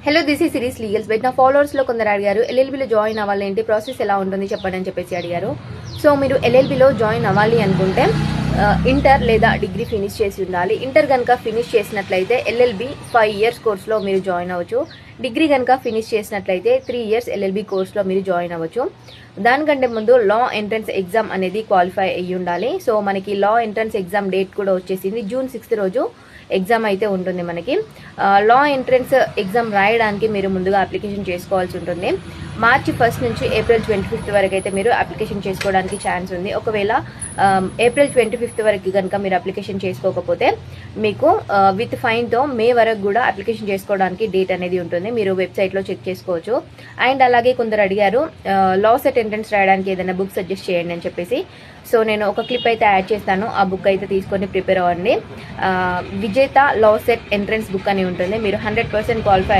Hello, this is series legals bet. నా ఫాలోవర్స్లో కొందరు అడిగారు ఎల్ఎల్బిలో జాయిన్ అవ్వాలి ఏంటి, ప్రాసెస్ ఎలా ఉంటుంది చెప్పండి అని చెప్పేసి అడిగారు. సో మీరు ఎల్ఎల్బిలో జాయిన్ అవ్వాలి అనుకుంటే ఇంటర్ లేదా డిగ్రీ ఫినిష్ చేసి ఉండాలి. ఇంటర్ కనుక ఫినిష్ చేసినట్లయితే ఎల్ఎల్బి 5 years కోర్స్లో మీరు జాయిన్ అవ్వచ్చు. డిగ్రీ కనుక ఫినిష్ చేసినట్లయితే 3 years ఎల్ఎల్బి కోర్స్లో మీరు జాయిన్ అవ్వచ్చు. దానికంటే ముందు లా ఎంట్రన్స్ ఎగ్జామ్ అనేది క్వాలిఫై అయ్యి ఉండాలి. సో మనకి లా ఎంట్రన్స్ ఎగ్జామ్ డేట్ కూడా వచ్చేసింది. June 6th రోజు ఎగ్జామ్ అయితే ఉంటుంది మనకి. లా ఎంట్రన్స్ ఎగ్జామ్ రాయడానికి మీరు ముందుగా అప్లికేషన్ చేసుకోవాల్సి ఉంటుంది. March 1st నుంచి April 25th వరకు అయితే మీరు అప్లికేషన్ చేసుకోవడానికి ఛాన్స్ ఉంది. ఒకవేళ April 25th వరకు కనుక మీరు అప్లికేషన్ చేసుకోకపోతే మీకు విత్ ఫైన్తో మే వరకు కూడా అప్లికేషన్ చేసుకోవడానికి డేట్ అనేది ఉంటుంది. మీరు వెబ్సైట్లో చెక్ చేసుకోవచ్చు. అండ్ అలాగే కొందరు అడిగారు లా సెట్ ఎంట్రన్స్ రాయడానికి ఏదైనా బుక్ సజెస్ట్ చేయండి అని చెప్పేసి. సో నేను ఒక క్లిప్ అయితే యాడ్ చేస్తాను. ఆ బుక్ అయితే తీసుకొని ప్రిపేర్ అవ్వండి. విజేత లా సెట్ ఎంట్రన్స్ బుక్ అని ఉంటుంది. మీరు 100% క్వాలిఫై